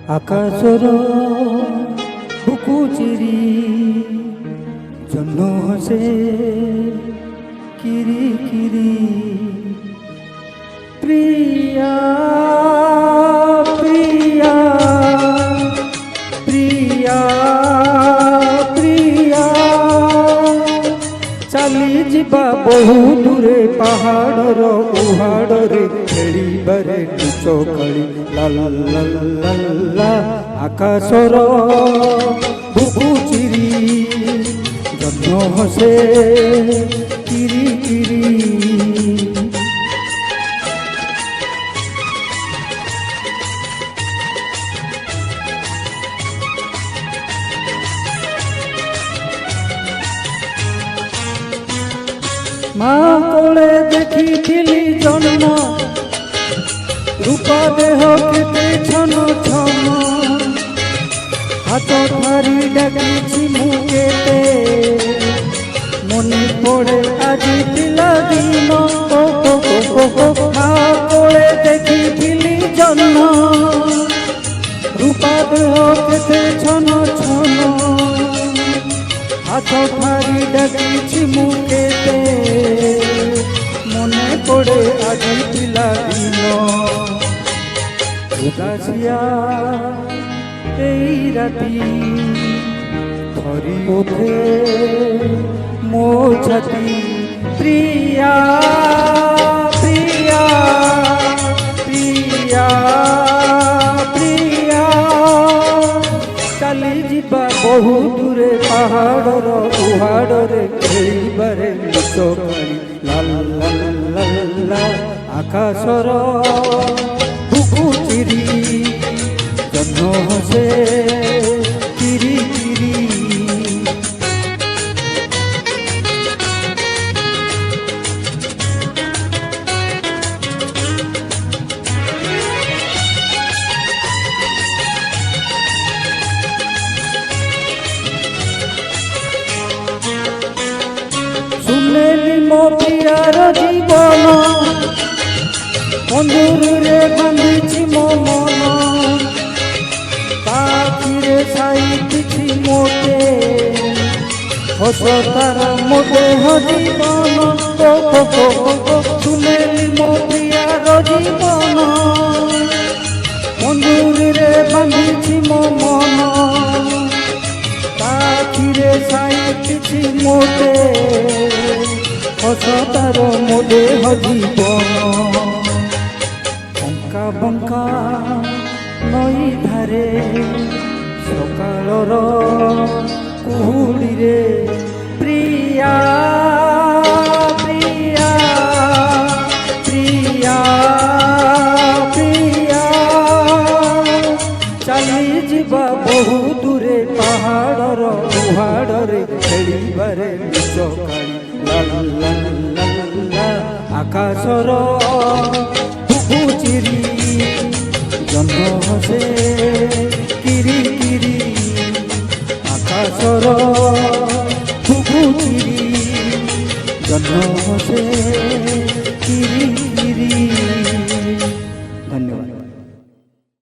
আকাশর বুকু চিরি জন্য হসে কিরি কিরি প্রিয়া প্রিয়া প্রিয়া প্রিয়া চালি ଯିବା ବହୁ ଦୂରେ ପାହାଡ଼ର ଉହାଡ଼ରେ ଖେଳିବାରେ ଲୁଚ କାଳି ଲା ଲା ଲା ଲା ଲା ଆକାଶର ବୁକୁ ଚିରି ଜହ୍ନ ହସେ କିରି କିରି মা কোলে দেখিছিলি জন্ম রূপা দেহ কেতে ছন ছন হাত ধরি ডাকিছি মু কেতে মনে পড়ে আজি পিলা দিন মা কোলে দেখিছিলি জন্ম রূপা দেহ কেতে ছন ছন হাত ধরি ডাকিছি মু কেতে মনে পড়ে আজি পিলা দিন উদাসিয়া এই রাতি ধরি ওঠে মো ছাতি প্রিয়া প্রিয়া প্রিয়া প্রিয়া চালি ଯିବା ବହୁ ଦୂରେ ପାହାଡ଼ର ଉହାଡ଼ରେ ଖେଳିବାରେ ଲୁଚ କାଳି ଲା ଲା ଲା ଲା ଆକାଶର ବୁକୁ ଚିରି ଜହ୍ନ ହସେ କିରି କିରି শুনেলি মো প্রিয়ার জীবন বন্ধুরে বাঁধিছি মো মন পাখিরে সাইতিছি মোটে হস তারা মোটে জীবন শুনেলি মো প্রিয়ার জীবন বন্ধুরে বাঁধিছি মো মন পাখিরে সাইতিছি মোটে হসতার মোদে জীবন বঙ্কা বঙ্কা নই ধারে সকালর কুহুড়িরে প্রিয়া প্রিয়া প্রিয়া প্রিয়া চালি ଯିବା বহু দূরে পাহাড়র উহাড়রে খেলিবারে লুଚ কাଳି লা লা লা লা আকাশর বুকু চিরি জহ্ন হসে কিরি কিরি আকাশর বুকু চিরি জহ্ন হসে